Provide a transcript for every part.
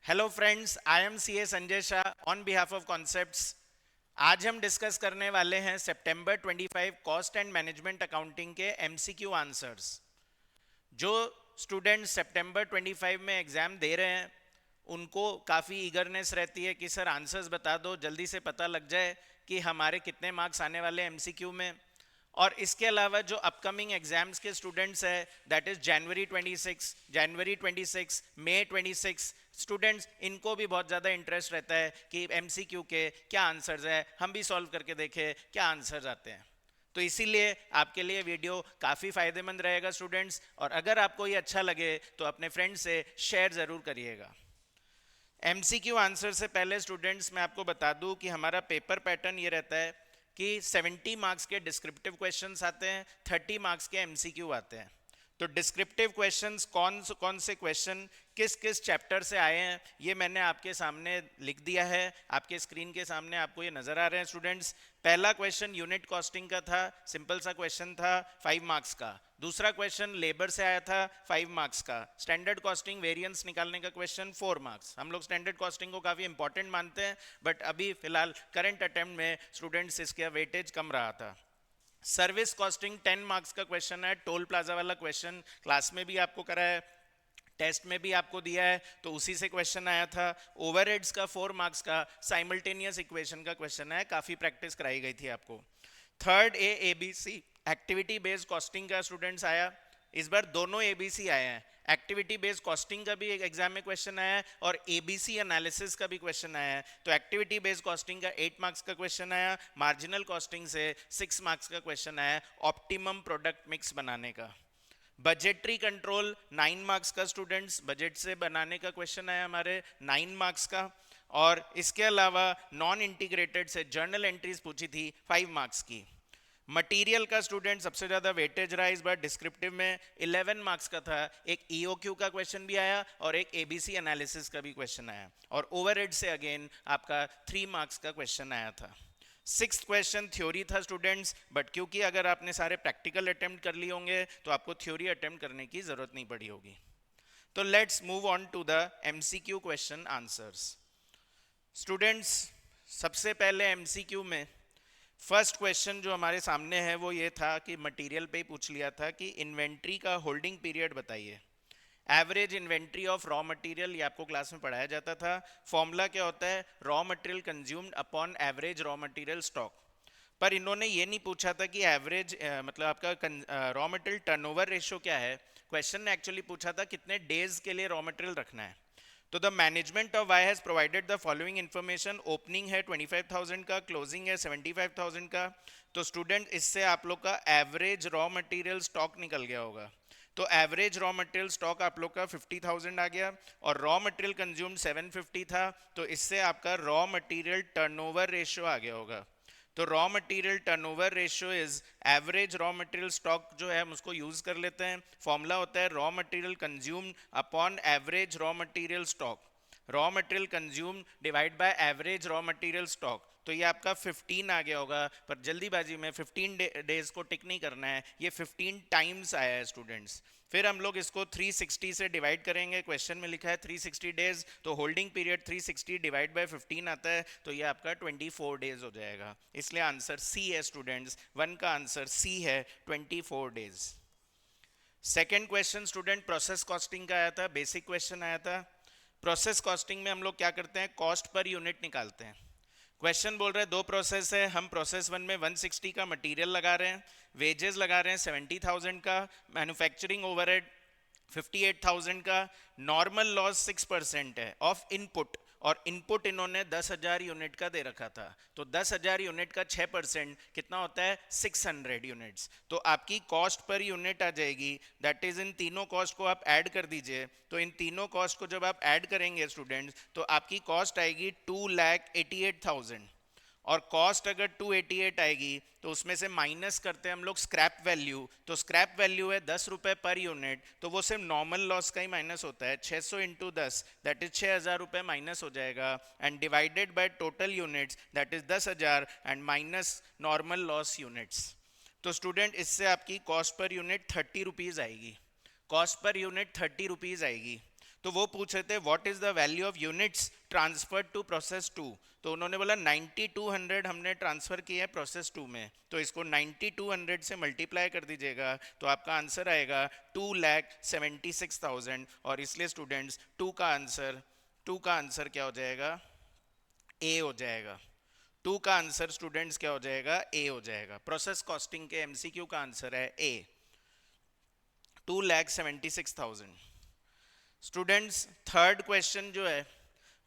Hello friends, I am C A Sanjay Shah on behalf of concepts. आज हम discuss करने वाले हैं सितंबर 25 कॉस्ट एंड मैनेजमेंट अकाउंटिंग के एमसीक्यू आंसर्स। जो स्टूडेंट्स सितंबर 25 में एग्जाम दे रहे हैं उनको काफ़ी ईगरनेस रहती है कि सर आंसर्स बता दो, जल्दी से पता लग जाए कि हमारे कितने मार्क्स आने वाले एमसीक्यू में। और इसके अलावा जो अपकमिंग एग्जाम्स के स्टूडेंट्स है, दैट इज जनवरी 26 मई 26 स्टूडेंट्स, इनको भी बहुत ज़्यादा इंटरेस्ट रहता है कि एमसीक्यू के क्या आंसर्स है, हम भी सॉल्व करके देखें क्या आंसर्स आते हैं। तो इसीलिए आपके लिए वीडियो काफ़ी फ़ायदेमंद रहेगा स्टूडेंट्स, और अगर आपको ये अच्छा लगे तो अपने फ्रेंड्स से शेयर ज़रूर करिएगा। एमसीक्यू आंसर से पहले स्टूडेंट्स मैं आपको बता दूं कि हमारा पेपर पैटर्न ये रहता है कि 70 मार्क्स के डिस्क्रिप्टिव क्वेश्चंस आते हैं, 30 मार्क्स के एमसीक्यू आते हैं। तो डिस्क्रिप्टिव क्वेश्चंस कौन से क्वेश्चन किस किस चैप्टर से आए हैं ये मैंने आपके सामने लिख दिया है। आपके स्क्रीन के सामने आपको ये नजर आ रहे हैं स्टूडेंट्स। पहला क्वेश्चन यूनिट कॉस्टिंग का था, सिंपल सा क्वेश्चन था 5 मार्क्स का। दूसरा क्वेश्चन लेबर से आया था 5 मार्क्स का। स्टैंडर्ड कॉस्टिंग वेरिएंस निकालने का क्वेश्चन 4 मार्क्स। हम लोग स्टैंडर्ड कॉस्टिंग को काफ़ी इंपॉर्टेंट मानते हैं, बट अभी फिलहाल करंट अटेम्प्ट में स्टूडेंट्स इसका वेटेज कम रहा था। सर्विस कॉस्टिंग 10 मार्क्स का क्वेश्चन है, टोल प्लाजा वाला क्वेश्चन क्लास में भी आपको करा है, टेस्ट में भी आपको दिया है, तो उसी से क्वेश्चन आया था। ओवरहेड्स का 4 मार्क्स का साइमल्टेनियस इक्वेशन का क्वेश्चन है, काफ़ी प्रैक्टिस कराई गई थी आपको। Third ABC activity based costing का स्टूडेंट्स आया। इस बार दोनों एबीसी आए हैं, एक्टिविटी बेस्ड कॉस्टिंग का भी एक एग्जाम में क्वेश्चन आया है और एबीसी एनालिसिस का भी क्वेश्चन आया है। तो एक्टिविटी बेस्ड कॉस्टिंग का 8 मार्क्स का क्वेश्चन आया, मार्जिनल कॉस्टिंग से 6 मार्क्स का क्वेश्चन आया ऑप्टिमम प्रोडक्ट मिक्स बनाने का। बजटरी कंट्रोल 9 मार्क्स का स्टूडेंट्स, बजट से बनाने का क्वेश्चन आया हमारे 9 मार्क्स का। और इसके अलावा नॉन इंटीग्रेटेड से जर्नल एंट्रीज पूछी थी 5 मार्क्स की। मटेरियल का स्टूडेंट सबसे ज्यादा वेटेज रहा इस बार, डिस्क्रिप्टिव में 11 मार्क्स का था। एक ईओक्यू का क्वेश्चन भी आया और एक एबीसी एनालिसिस का भी क्वेश्चन आया, और ओवरहेड से अगेन आपका 3 मार्क्स का क्वेश्चन आया था। 6th क्वेश्चन थ्योरी था स्टूडेंट्स, बट क्योंकि अगर आपने सारे प्रैक्टिकल अटेम्प्ट कर लिए होंगे तो आपको थ्योरी अटेम्प्ट करने की जरूरत नहीं पड़ी होगी। तो let's move on to the MCQ question answers. Students, सबसे पहले एमसीक्यू में फर्स्ट क्वेश्चन जो हमारे सामने है वो ये था कि मटेरियल पे ही पूछ लिया था कि इन्वेंट्री का होल्डिंग पीरियड बताइए। Average inventory of raw material, ये आपको क्लास में पढ़ाया जाता था। फॉर्मूला क्या होता है, raw material consumed upon average raw material stock. पर इन्होंने ये नहीं पूछा था कि एवरेज मतलब आपका रॉ मटेरियल टर्नओवर रेशियो क्या है। क्वेश्चन ने एक्चुअली पूछा था कितने डेज के लिए रॉ मटेरियल रखना है। तो the management of Y has provided the following information. Opening है 25,000 का, क्लोजिंग है 75,000 का। तो स्टूडेंट इससे आप लोग का एवरेज रॉ मटेरियल स्टॉक निकल गया होगा। तो एवरेज रॉ मटेरियल स्टॉक आप लोग का 50,000 आ गया, और रॉ मटेरियल कंज्यूम्ड 750 था। तो इससे आपका रॉ मटेरियल टर्नओवर रेशियो आ गया होगा। तो raw material turnover ratio is average raw material stock जो है हम उसको यूज कर लेते हैं। फॉर्मूला होता है raw material consumed upon average raw material stock. Raw material consumed divide by average raw material stock. तो ये आपका 15 आ गया होगा, पर जल्दीबाजी में 15 डेज को टिक नहीं करना है, ये 15 टाइम्स आया है स्टूडेंट्स। फिर हम लोग इसको 360 से डिवाइड करेंगे, क्वेश्चन में लिखा है 360 डेज, तो होल्डिंग पीरियड 360 डिवाइड बाय 15 आता है, तो ये आपका 24 डेज हो जाएगा। इसलिए आंसर सी है स्टूडेंट्स, 1 का आंसर सी है, 24 days. Second question student process costing का आया था, बेसिक क्वेश्चन आया था। प्रोसेस कॉस्टिंग में हम लोग क्या करते हैं, कॉस्ट पर यूनिट निकालते हैं। क्वेश्चन बोल रहे हैं दो प्रोसेस है, हम प्रोसेस 1 में 160 का मटेरियल लगा रहे हैं, वेजेस लगा रहे हैं 70,000 का, मैन्युफैक्चरिंग ओवरहेड 58,000 का, नॉर्मल लॉस 6% है ऑफ इनपुट, और इनपुट इन्होंने 10,000 यूनिट का दे रखा था। तो 10,000 यूनिट का 6% कितना होता है, 600 यूनिट्स। तो आपकी कॉस्ट पर यूनिट आ जाएगी, दैट इज इन तीनों कॉस्ट को आप ऐड कर दीजिए। तो इन तीनों कॉस्ट को जब आप ऐड करेंगे स्टूडेंट्स, तो आपकी कॉस्ट आएगी 2,88,000। और कॉस्ट अगर 288 आएगी तो उसमें से माइनस करते हैं हम लोग स्क्रैप वैल्यू। तो स्क्रैप वैल्यू है 10 रुपए पर यूनिट, तो वो सिर्फ नॉर्मल लॉस का ही माइनस होता है। 600 इंटू 10 दैट इज 6,000 रुपए माइनस हो जाएगा, and divided by total units that is 10,000 and minus normal loss units. तो स्टूडेंट इससे आपकी कॉस्ट पर यूनिट 30 रुपीज आएगी। कॉस्ट पर यूनिट 30 रुपीज आएगी। तो वो पूछ रहे थे what is the value of units transferred to process 2, तो उन्होंने बोला 9200 हमने ट्रांसफर किया है प्रोसेस 2 में, तो इसको 9200 से मल्टीप्लाई कर दीजिएगा तो आपका आंसर आएगा 2,76,000, और इसलिए स्टूडेंट्स 2 का आंसर क्या हो जाएगा, ए हो जाएगा। 2 का आंसर स्टूडेंट्स क्या हो जाएगा, ए हो जाएगा। प्रोसेस कॉस्टिंग के एमसीक्यू का आंसर है ए, 2,76,000। स्टूडेंट्स थर्ड क्वेश्चन जो है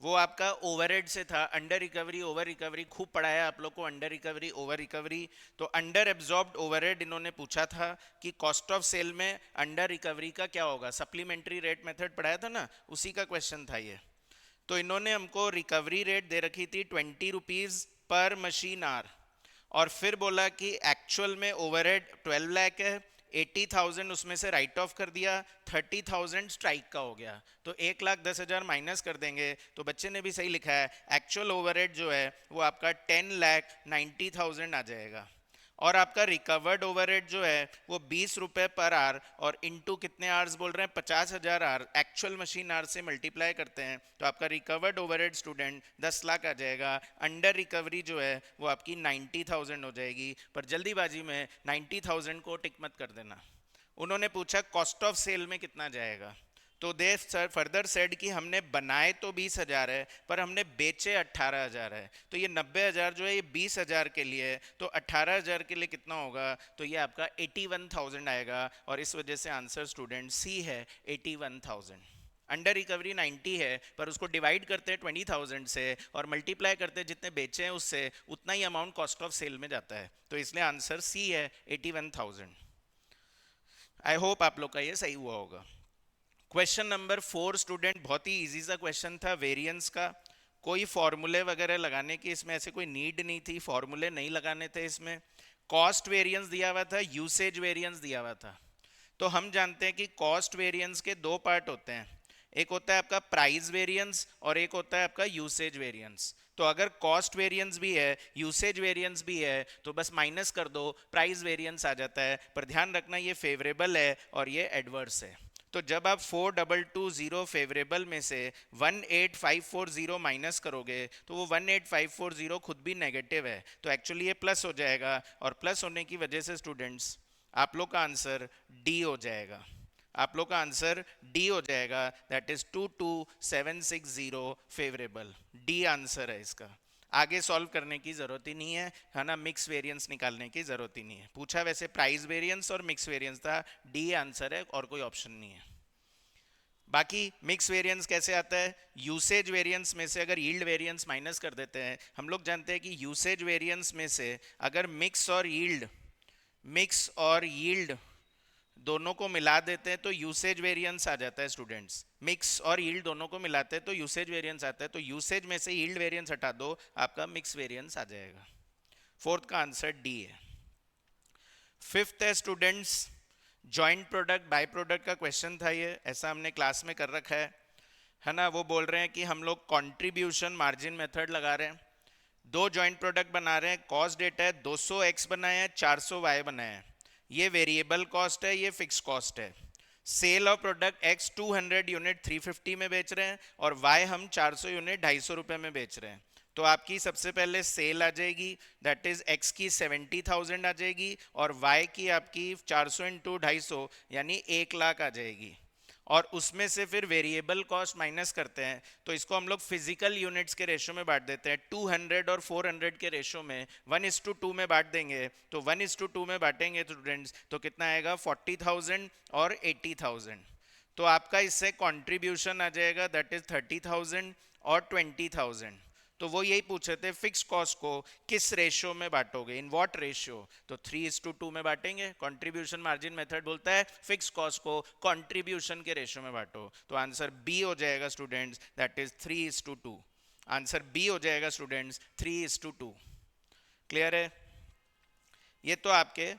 वो आपका ओवरहेड से था, अंडर रिकवरी ओवर रिकवरी, खूब पढ़ाया आप लोग को अंडर रिकवरी ओवर रिकवरी। तो अंडर एब्जॉर्ब्ड ओवरहेड इन्होंने पूछा था कि कॉस्ट ऑफ सेल में अंडर रिकवरी का क्या होगा, सप्लीमेंट्री रेट मेथड पढ़ाया था ना, उसी का क्वेश्चन था ये। तो इन्होंने हमको रिकवरी रेट दे रखी थी 20 रुपीज पर मशीन आवर, और फिर बोला कि एक्चुअल में ओवरहेड 12 लाख है, 80,000 उसमें से राइट ऑफ कर दिया, 30,000 स्ट्राइक का हो गया, तो 1,10,000 माइनस कर देंगे। तो बच्चे ने भी सही लिखा है, एक्चुअल ओवरहेड जो है वो आपका 10,90,000 आ जाएगा, और आपका रिकवर्ड ओवरहेड जो है वो 20 रुपए पर आवर, और इनटू कितने आवर्स बोल रहे हैं, 50,000 आवर, एक्चुअल मशीन आवर से मल्टीप्लाई करते हैं तो आपका रिकवर्ड ओवरहेड स्टूडेंट 10 लाख आ जाएगा। अंडर रिकवरी जो है वो आपकी 90,000 हो जाएगी, पर जल्दीबाजी में 90,000 को टिक मत कर देना। उन्होंने पूछा कॉस्ट ऑफ सेल में कितना जाएगा, तो दे फर्दर सेड कि हमने बनाए तो 20,000 है पर हमने बेचे 18,000 है, तो ये 90,000 जो है ये 20,000 के लिए है, तो 18,000 के लिए कितना होगा, तो ये आपका 81,000 आएगा, और इस वजह से आंसर स्टूडेंट सी है 81,000। अंडर रिकवरी 90 है पर उसको डिवाइड करते हैं 20,000 से और मल्टीप्लाई करते हैं जितने बेचे हैं उससे, उतना ही अमाउंट कॉस्ट ऑफ सेल में जाता है, तो इसलिए आंसर सी है 81,000। आई होप आप लोग का ये सही हुआ होगा। क्वेश्चन नंबर 4 स्टूडेंट बहुत ही इजी सा क्वेश्चन था, वेरिएंस का। कोई फॉर्मूले वगैरह लगाने की इसमें ऐसे कोई नीड नहीं थी, फॉर्मूले नहीं लगाने थे इसमें। कॉस्ट वेरिएंस दिया हुआ था, यूसेज वेरिएंस दिया हुआ था। तो हम जानते हैं कि कॉस्ट वेरिएंस के दो पार्ट होते हैं, एक होता है आपका प्राइस वेरिएंस और एक होता है आपका यूसेज वेरिएंस। तो अगर कॉस्ट वेरिएंस भी है, यूसेज वेरिएंस भी है, तो बस माइनस कर दो, प्राइस वेरिएंस आ जाता है। पर ध्यान रखना ये फेवरेबल है और ये एडवर्स है। तो जब आप 4,220 फेवरेबल में से 18,540 माइनस करोगे तो वो 18,540 खुद भी नेगेटिव है, तो एक्चुअली ये प्लस हो जाएगा, और प्लस होने की वजह से स्टूडेंट्स आप लोग का आंसर डी हो जाएगा। आप लोग का आंसर डी हो जाएगा, that is 22,760 favourable, D answer है इसका। आगे सॉल्व करने की जरूरत ही नहीं है ना, मिक्स वेरिएंस निकालने की जरूरत ही नहीं है। पूछा वैसे प्राइस वेरिएंस और मिक्स वेरिएंस था, डी आंसर है और कोई ऑप्शन नहीं है। बाकी मिक्स वेरिएंस कैसे आता है, यूसेज वेरिएंस में से अगर यील्ड वेरिएंस माइनस कर देते हैं। हम लोग जानते हैं कि यूसेज वेरिएंस में से अगर मिक्स और यील्ड दोनों को मिला देते हैं तो यूसेज वेरिएंस आ जाता है स्टूडेंट्स। मिक्स और यील्ड दोनों को मिलाते हैं तो यूसेज वेरिएंस आता है, तो यूसेज में से यील्ड वेरिएंस हटा दो, आपका मिक्स वेरिएंस आ जाएगा। फोर्थ का आंसर डी है। फिफ्थ है students joint product by product का क्वेश्चन था ये, ऐसा हमने क्लास में कर रखा है ना। वो बोल रहे हैं कि हम लोग कंट्रीब्यूशन मार्जिन मेथड लगा रहे हैं, दो जॉइंट प्रोडक्ट बना रहे हैं, कॉस्ट डेटा है 200 x बनाया है, 400 y बनाया है। ये वेरिएबल कॉस्ट है, ये फिक्स कॉस्ट है। Sale of product x 200 unit 350 में बेच रहे हैं और y हम 400 यूनिट 250 रुपए में बेच रहे हैं। तो आपकी सबसे पहले सेल आ जाएगी, दैट इज x की 70,000 आ जाएगी और y की आपकी 400 इंटू 250 यानी 1 लाख आ जाएगी, और उसमें से फिर वेरिएबल कॉस्ट माइनस करते हैं। तो इसको हम लोग फिजिकल यूनिट्स के रेशो में बांट देते हैं, 200 और 400 के रेशो में 1:2 में बांट देंगे। तो 1:2 में बांटेंगे स्टूडेंट्स तो कितना आएगा 40,000 और 80,000। तो आपका इससे कंट्रीब्यूशन आ जाएगा दैट इज 30,000 और 20,000। तो वो यही पूछ रहे थे फिक्स कॉस्ट को किस रेशियो में बांटोगे, इन व्हाट रेशियो, तो 3:2 में बांटेंगे। कंट्रीब्यूशन मार्जिन मेथड बोलता है फिक्स कॉस्ट को कंट्रीब्यूशन के रेशियो में बांटो, तो आंसर बी हो जाएगा students, that is 3:2। Answer B हो जाएगा स्टूडेंट्स 3:2। क्लियर है? ये तो आपके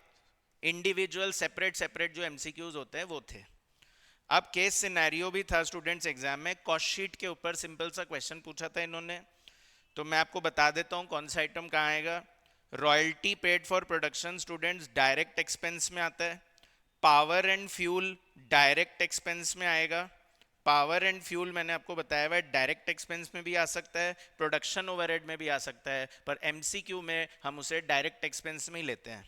इंडिविजुअल सेपरेट जो एमसीक्यूज होते हैं वो थे। अब केस सिनेरियो भी था स्टूडेंट्स एग्जाम में, कॉस्ट शीट के ऊपर सिंपल सा क्वेश्चन पूछा था इन्होंने। तो मैं आपको बता देता हूं कौन सा आइटम कहाँ आएगा। Royalty paid for production students direct expense में आता है, power and fuel direct expense में आएगा, पावर एंड फ्यूल मैंने आपको बताया हुआ है डायरेक्ट एक्सपेंस में भी आ सकता है, प्रोडक्शन ओवरहेड में भी आ सकता है, पर एमसीक्यू में हम उसे डायरेक्ट एक्सपेंस में ही लेते हैं।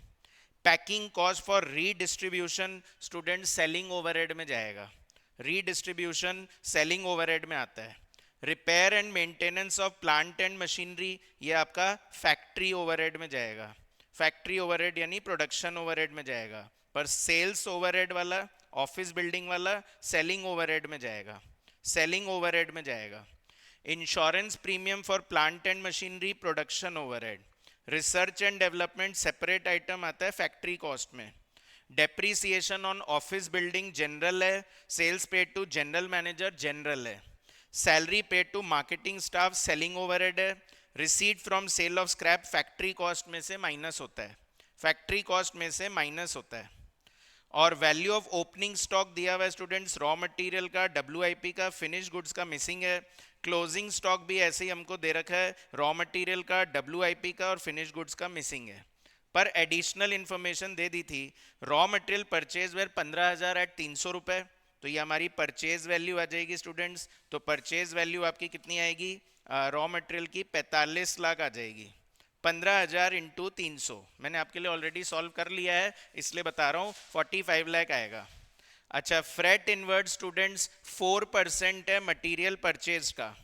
Packing cost for redistribution student selling overhead में जाएगा, रीडिस्ट्रीब्यूशन सेलिंग ओवरहेड में आता है। Repair and maintenance of plant and machinery ये आपका फैक्ट्री ओवरहेड में जाएगा, फैक्ट्री ओवरहेड यानी प्रोडक्शन ओवरहेड में जाएगा। पर सेल्स ओवरहेड वाला, ऑफिस बिल्डिंग वाला सेलिंग ओवरहेड में जाएगा, सेलिंग ओवरहेड में जाएगा। Insurance premium for plant and machinery production overhead. Research and development separate item आता है फैक्ट्री कॉस्ट में। Depreciation on office building general है, sales paid to general manager general है। Salary paid to marketing staff selling overhead है। Receipt from sale of scrap factory cost में से minus होता है, फैक्ट्री कॉस्ट में से माइनस होता है। और वैल्यू ऑफ ओपनिंग स्टॉक दिया हुआ है स्टूडेंट्स, रॉ मटेरियल का, डब्ल्यूआईपी का, फिनिश गुड्स का मिसिंग है। क्लोजिंग स्टॉक भी ऐसे ही हमको दे रखा है, रॉ मटेरियल का, डब्ल्यूआईपी का और फिनिश गुड्स का मिसिंग है। पर एडिशनल इंफॉर्मेशन दे दी थी, raw material purchase were 15,000 at 300 रुपए, तो ये हमारी परचेज वैल्यू आ जाएगी स्टूडेंट्स। तो परचेज वैल्यू आपकी कितनी आएगी, रॉ मटेरियल की 45 लाख आ जाएगी। 15,000 इंटू 300 मैंने आपके लिए ऑलरेडी सॉल्व कर लिया है, इसलिए बता रहा हूँ 45 लाख आएगा। अच्छा, फ्रेट इनवर्ड स्टूडेंट्स 4% है मटेरियल परचेज का,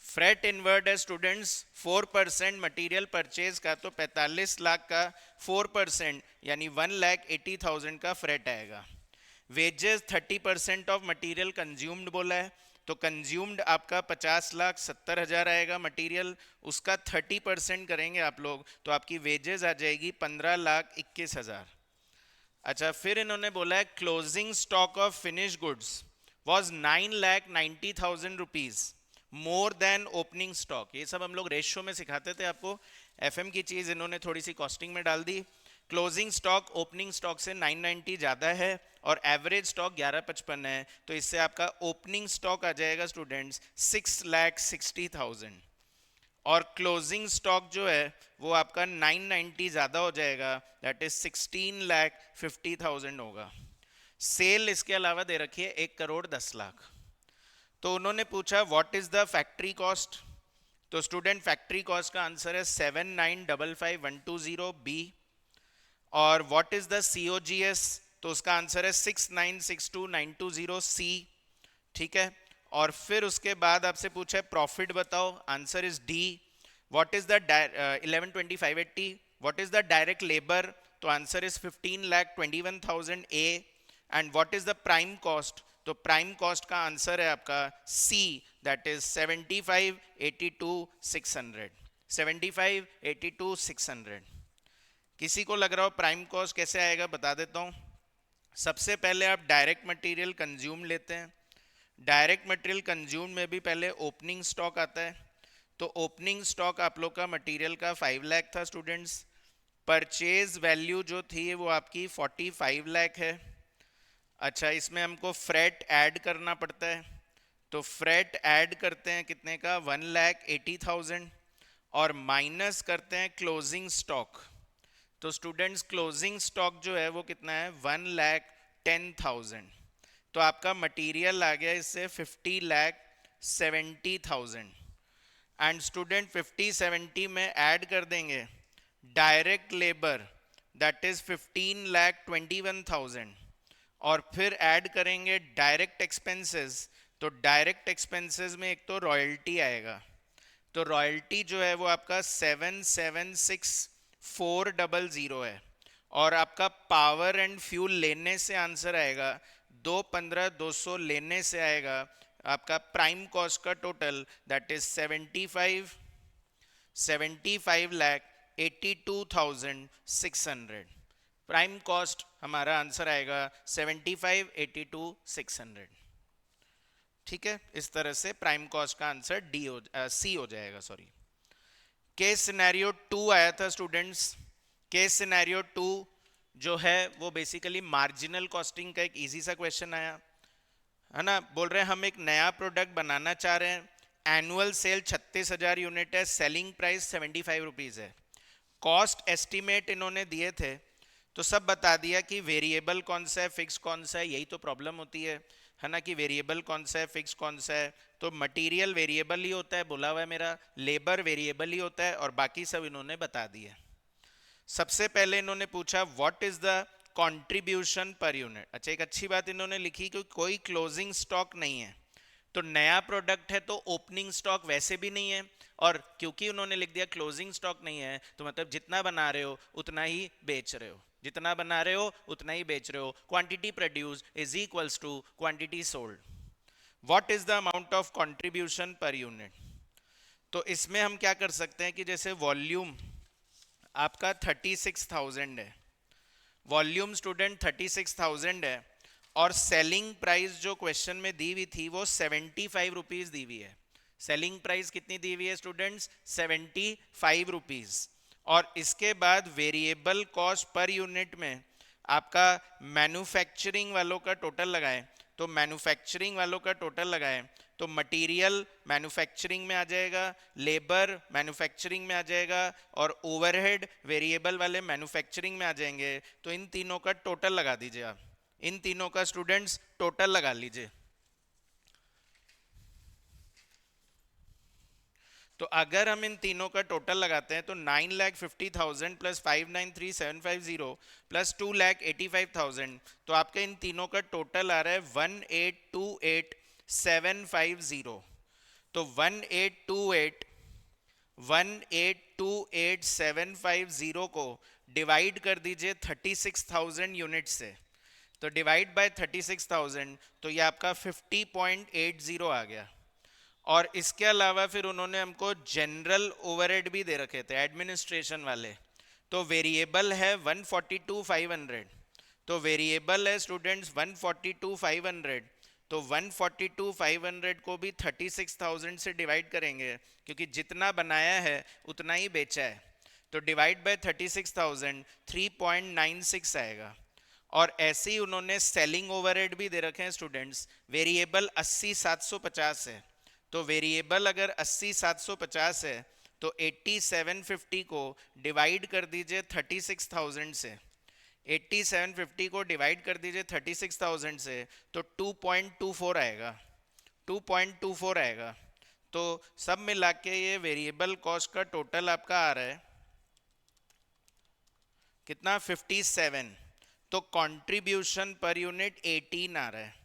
फ्रेट इनवर्ड है स्टूडेंट्स 4% मटेरियल परचेज का, तो 45 लाख का 4% यानी 1,80,000 का फ्रेट आएगा। वेजेस 30% ऑफ मटेरियल कंज्यूम्ड बोला है, तो कंज्यूम्ड आपका 50,70,000 आएगा मटेरियल, उसका 30% करेंगे आप लोग तो आपकी वेजेस आ जाएगी 15,21,000। अच्छा, फिर इन्होंने बोला है closing stock of finish goods was 9,90,000 rupees more than opening stock. ये सब हम लोग रेशियो में सिखाते थे आपको, एफएम की चीज इन्होंने थोड़ी सी कॉस्टिंग में डाल दी। क्लोजिंग स्टॉक ओपनिंग स्टॉक से 990 ज़्यादा है और एवरेज स्टॉक 1155 है, तो इससे आपका ओपनिंग स्टॉक आ जाएगा स्टूडेंट्स 6,60,000 और क्लोजिंग स्टॉक जो है वो आपका 990 ज़्यादा हो जाएगा, दैट इज 16,50,000 होगा। सेल इसके अलावा दे रखी है 1,10,00,000। तो उन्होंने पूछा what is the factory cost, तो स्टूडेंट फैक्ट्री कॉस्ट का आंसर है 7,955,120 बी। और व्हाट इज द सीओजीएस, तो उसका आंसर है 6,962,920 सी, ठीक है। और फिर उसके बाद आपसे पूछा है प्रॉफिट बताओ, answer is D. What is the 11,25,80, what is the direct labour, तो answer is 15,21,000 A. And what is the prime cost, तो प्राइम कॉस्ट का आंसर है आपका सी, दैट इज 75,82,600, 75,82,600। किसी को लग रहा हो प्राइम कॉस्ट कैसे आएगा, बता देता हूँ। सबसे पहले आप डायरेक्ट मटेरियल कंज्यूम लेते हैं, डायरेक्ट मटेरियल कंज्यूम में भी पहले ओपनिंग स्टॉक आता है, तो ओपनिंग स्टॉक आप लोग का मटेरियल का 5 लाख था स्टूडेंट्स। परचेज वैल्यू जो थी वो आपकी 45 लाख है। अच्छा, इसमें हमको फ्रेट ऐड करना पड़ता है, तो फ्रेट ऐड करते हैं कितने का 1,80,000 और माइनस करते हैं क्लोजिंग स्टॉक, तो स्टूडेंट्स क्लोजिंग स्टॉक जो है वो कितना है 1,10,000, तो आपका मटेरियल आ गया इससे 50,70,000। एंड स्टूडेंट 50,70 में ऐड कर देंगे डायरेक्ट लेबर, दैट इज 15,21,000 और फिर ऐड करेंगे डायरेक्ट एक्सपेंसेस, तो डायरेक्ट एक्सपेंसेस में एक तो रॉयल्टी आएगा, तो रॉयल्टी जो है वो आपका 7,76,400 है। और आपका पावर एंड फ्यूल लेने से आंसर आएगा 215,200 लेने से आएगा आपका प्राइम कॉस्ट का total, that is 75,82,600। Prime cost हमारा आंसर आएगा 75,82,600, ठीक है। इस तरह से प्राइम कॉस्ट का आंसर सी हो जाएगा, सॉरी। केस सिनेरियो 2 आया था स्टूडेंट्स, केस सिनेरियो 2 जो है वो बेसिकली मार्जिनल कॉस्टिंग का एक इजी सा क्वेश्चन आया है ना। बोल रहे हैं हम एक नया प्रोडक्ट बनाना चाह रहे हैं, एनुअल सेल 36,000 यूनिट है, सेलिंग प्राइस 75 रुपीज है, कॉस्ट एस्टिमेट इन्होंने दिए थे, तो सब बता दिया कि वेरिएबल कौन सा है, फिक्स कौन सा है, यही तो प्रॉब्लम होती है ना, कि वेरिएबल कौन सा है, फिक्स कौन सा है। तो मटेरियल वेरिएबल ही होता है, बोला हुआ है मेरा, लेबर वेरिएबल ही होता है, और बाकी सब इन्होंने बता दिया। सबसे पहले इन्होंने पूछा what is the contribution per unit. अच्छा, एक अच्छी बात इन्होंने लिखी कि कोई क्लोजिंग स्टॉक नहीं है, तो नया प्रोडक्ट है तो ओपनिंग स्टॉक वैसे भी नहीं है, और क्योंकि उन्होंने लिख दिया क्लोजिंग स्टॉक नहीं है, तो मतलब जितना बना रहे हो उतना ही बेच रहे हो, जितना बना रहे हो उतना ही बेच रहे हो। Quantity produce is equals to quantity sold. What is the amount of contribution per unit. तो इसमें हम क्या कर सकते हैं कि जैसे वॉल्यूम आपका 36,000 है, वॉल्यूम स्टूडेंट 36,000 है, और सेलिंग प्राइस जो क्वेश्चन में दी हुई थी वो 75 रुपीज दी हुई है। सेलिंग प्राइस कितनी दी हुई है स्टूडेंट्स? 75 रुपीज। और इसके बाद वेरिएबल कॉस्ट पर यूनिट में आपका मैन्युफैक्चरिंग वालों का टोटल लगाएं, तो मैन्युफैक्चरिंग वालों का टोटल लगाएं तो मटेरियल मैन्युफैक्चरिंग में आ जाएगा, लेबर मैन्युफैक्चरिंग में आ जाएगा, और ओवरहेड वेरिएबल वाले मैन्युफैक्चरिंग में आ जाएंगे। तो इन तीनों का टोटल लगा दीजिए आप, इन तीनों का स्टूडेंट्स टोटल लगा लीजिए। तो अगर हम इन तीनों का टोटल लगाते हैं तो 9,50,000 प्लस 593,750 प्लस 2,85,000, तो आपके इन तीनों का टोटल आ रहा है 1828,750। तो 1828,750 को डिवाइड कर दीजिए 36,000 यूनिट से, तो डिवाइड बाय 36,000, तो ये आपका 50.80 आ गया। और इसके अलावा फिर उन्होंने हमको जनरल ओवरहेड भी दे रखे थे, एडमिनिस्ट्रेशन वाले। तो वेरिएबल है 142,500, तो वेरिएबल है स्टूडेंट्स 142,500, तो 142,500 को भी 36,000 से डिवाइड करेंगे, क्योंकि जितना बनाया है उतना ही बेचा है। तो डिवाइड बाय 36,000 3.96 आएगा। और ऐसे ही उन्होंने सेलिंग ओवरहेड भी दे रखे हैं स्टूडेंट्स, वेरिएबल 80,750 है। तो वेरिएबल अगर 80,750 है तो 8750 को डिवाइड कर दीजिए 36,000 से, 8750 को डिवाइड कर दीजिए 36,000 से, तो 2.24 आएगा, 2.24 आएगा। तो सब मिला के ये वेरिएबल कॉस्ट का टोटल आपका आ रहा है कितना? 57। तो कंट्रीब्यूशन पर यूनिट 18 आ रहा है।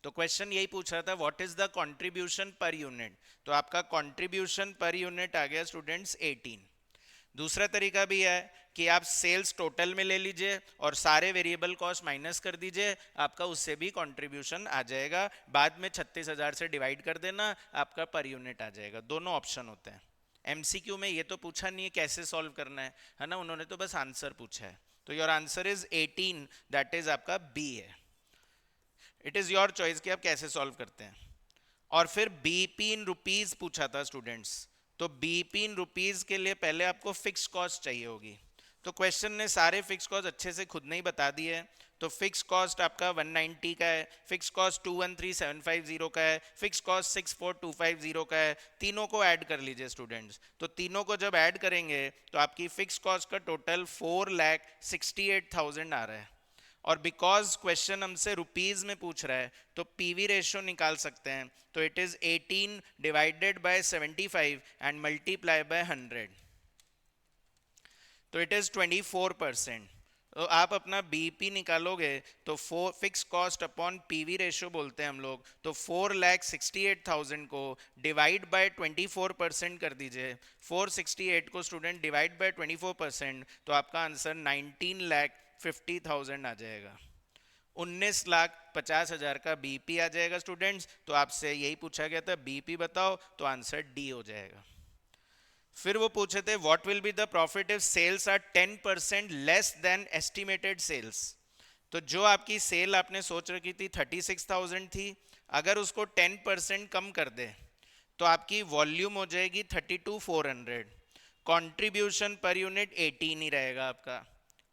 तो क्वेश्चन यही पूछ रहा था what is the contribution per unit, तो आपका कंट्रीब्यूशन पर यूनिट आ गया स्टूडेंट्स 18। दूसरा तरीका भी है कि आप सेल्स टोटल में ले लीजिए और सारे वेरिएबल कॉस्ट माइनस कर दीजिए, आपका उससे भी कंट्रीब्यूशन आ जाएगा, बाद में 36,000 से डिवाइड कर देना, आपका पर यूनिट आ जाएगा। दोनों ऑप्शन होते हैं। एमसीक्यू में ये तो पूछा नहीं है कैसे सॉल्व करना है ना, उन्होंने तो बस आंसर पूछा है। तो your answer is 18, that is आपका बी है। इट इज योर चॉइस कि आप कैसे सॉल्व करते हैं। और फिर बीपी इन रुपीज पूछा था स्टूडेंट्स, तो बीपी इन रुपीज के लिए पहले आपको फिक्स कॉस्ट चाहिए होगी। तो क्वेश्चन ने सारे फिक्स कॉस्ट अच्छे से खुद नहीं बता दिए है। तो फिक्स कॉस्ट आपका 190 का है, फिक्स कॉस्ट 213,750 का है, फिक्स कॉस्ट 64,250 का है। तीनों को ऐड कर लीजिए स्टूडेंट्स। तो तीनों को जब ऐड करेंगे तो आपकी फिक्स कॉस्ट का टोटल 4,68,000 आ रहा है। और बिकॉज क्वेश्चन हमसे रुपीज में पूछ रहा है तो पीवी रेशियो निकाल सकते हैं। तो it is 18 divided by 75 and multiply by 100, तो इट इज 24%। तो आप अपना बीपी निकालोगे तो fix cost upon PV ratio बोलते हैं हम लोग, तो 4,68,000 को डिवाइड बाय 24% कर दीजिए। 468 को स्टूडेंट डिवाइड बाय 24%, तो आपका आंसर 19,50,000 आ जाएगा। 19,50,000 का बीपी आ जाएगा स्टूडेंट्स। तो आपसे यही पूछा गया था बीपी बताओ, तो आंसर डी हो जाएगा। फिर वो पूछे थे what will be the profit if sales are 10% less than estimated sales. तो जो आपकी सेल आपने सोच रखी थी 36,000 थी, अगर उसको 10% कम कर दे तो आपकी वॉल्यूम हो जाएगी 32,400। कंट्रीब्यूशन पर यूनिट 18 ही रहेगा आपका,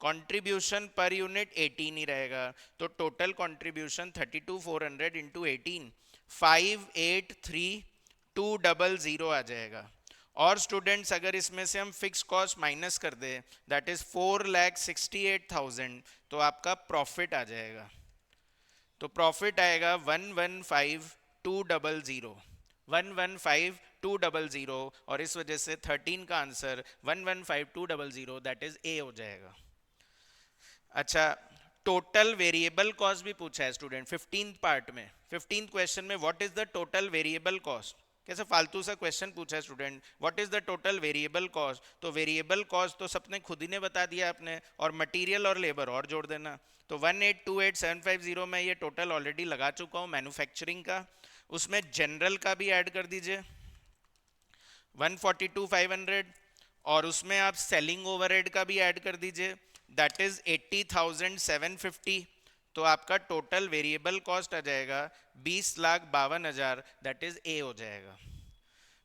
कंट्रीब्यूशन पर यूनिट 18 ही रहेगा। तो टोटल कंट्रीब्यूशन 32,400 इंटू 18 583,200 आ जाएगा। और स्टूडेंट्स अगर इसमें से हम फिक्स कॉस्ट माइनस कर दे, दैट इज 4,68,000, तो आपका प्रॉफिट आ जाएगा। तो प्रॉफिट आएगा 115,200, 115,200, और इस वजह से 13 का आंसर 115,200 दैट इज ए हो जाएगा। अच्छा, टोटल वेरिएबल कॉस्ट भी पूछा है स्टूडेंट 15th पार्ट में, 15th क्वेश्चन में, what is the total variable cost. कैसे फालतू सा क्वेश्चन पूछा है student, what is the total variable cost. तो वेरिएबल कॉस्ट तो सबने खुद ही ने बता दिया आपने, और मटेरियल और लेबर और जोड़ देना। तो 1828750 में ये टोटल ऑलरेडी लगा चुका हूँ मैन्युफैक्चरिंग का, उसमें जनरल का भी ऐड कर दीजिए 142,500, और उसमें आप सेलिंग ओवरहेड का भी ऐड कर दीजिए, दैट इज 80,750। तो आपका टोटल वेरिएबल कॉस्ट आ जाएगा 20,52,000, दैट इज ए हो जाएगा।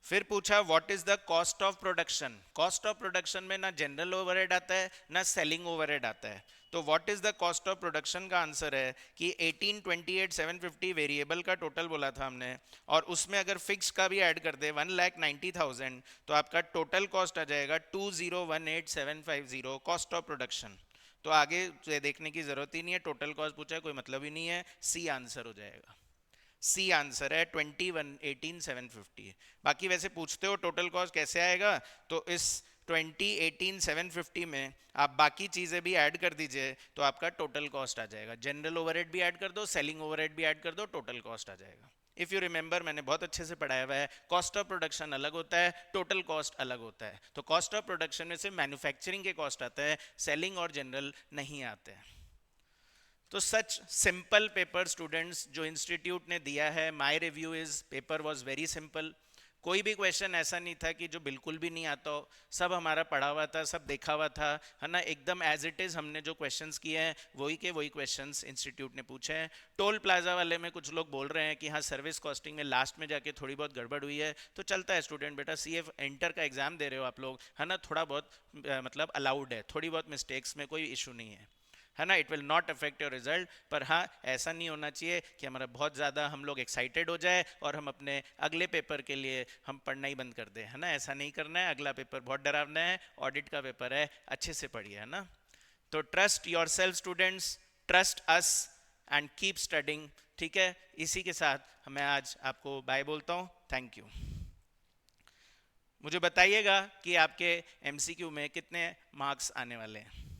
फिर पूछा what is the cost of production. Cost of production में ना जनरल ओवरहेड आता है ना सेलिंग ओवरहेड आता है। तो what is the cost of production का आंसर है कि 1828,750 वेरिएबल का टोटल बोला था हमने, और उसमें अगर फिक्स का भी ऐड कर दे 1,90,000, तो आपका टोटल कॉस्ट आ जाएगा 2018750 कॉस्ट ऑफ प्रोडक्शन। तो आगे देखने की जरूरत ही नहीं है, टोटल कॉस्ट पूछा है कोई मतलब ही नहीं है, सी आंसर हो जाएगा। सी आंसर है 21,18,750। बाकी वैसे पूछते हो टोटल कॉस्ट कैसे आएगा, तो इस 20,18,750 में आप बाकी चीजें भी ऐड कर दीजिए, तो आपका टोटल कॉस्ट आ जाएगा। जनरल ओवरहेड भी ऐड कर दो, सेलिंग ओवरहेड भी ऐड कर दो, टोटल कॉस्ट आ जाएगा। इफ यू रिमेंबर, मैंने बहुत अच्छे से पढ़ाया हुआ है, कॉस्ट ऑफ प्रोडक्शन अलग होता है, टोटल कॉस्ट अलग होता है। तो कॉस्ट ऑफ प्रोडक्शन में से मैन्युफैक्चरिंग के कॉस्ट आता है, सेलिंग और जनरल नहीं आते हैं। तो सच सिंपल पेपर स्टूडेंट्स जो इंस्टीट्यूट ने दिया है, my review is paper was very simple. कोई भी क्वेश्चन ऐसा नहीं था कि जो बिल्कुल भी नहीं आता हो, सब हमारा पढ़ा हुआ था, सब देखा हुआ था, है ना, एकदम एज इट इज हमने जो क्वेश्चंस किए हैं वही के वही क्वेश्चंस इंस्टीट्यूट ने पूछे हैं। टोल प्लाजा वाले में कुछ लोग बोल रहे हैं कि हाँ सर्विस कॉस्टिंग में लास्ट में जाके थोड़ी बहुत गड़बड़ हुई है, तो चलता है स्टूडेंट, बेटा सीए एंटर का एग्जाम दे रहे हो आप लोग, है ना, थोड़ा बहुत मतलब अलाउड है, थोड़ी बहुत मिस्टेक्स में कोई इशू नहीं है ना, it will not affect your result. पर हाँ, ऐसा नहीं होना चाहिए कि हमारा बहुत ज़्यादा हम लोग एक्साइटेड हो जाए और हम अपने अगले पेपर के लिए हम पढ़ना ही बंद कर दें, है ना, ऐसा नहीं करना है। अगला पेपर बहुत डरावना है, ऑडिट का पेपर है, अच्छे से पढ़िए, है ना। तो trust your self students, trust us and keep studying, ठीक है। इसी के साथ मैं आज आपको बाय बोलता हूँ, थैंक यू। मुझे बताइएगा कि आपके एमसीक्यू में कितने मार्क्स आने वाले हैं।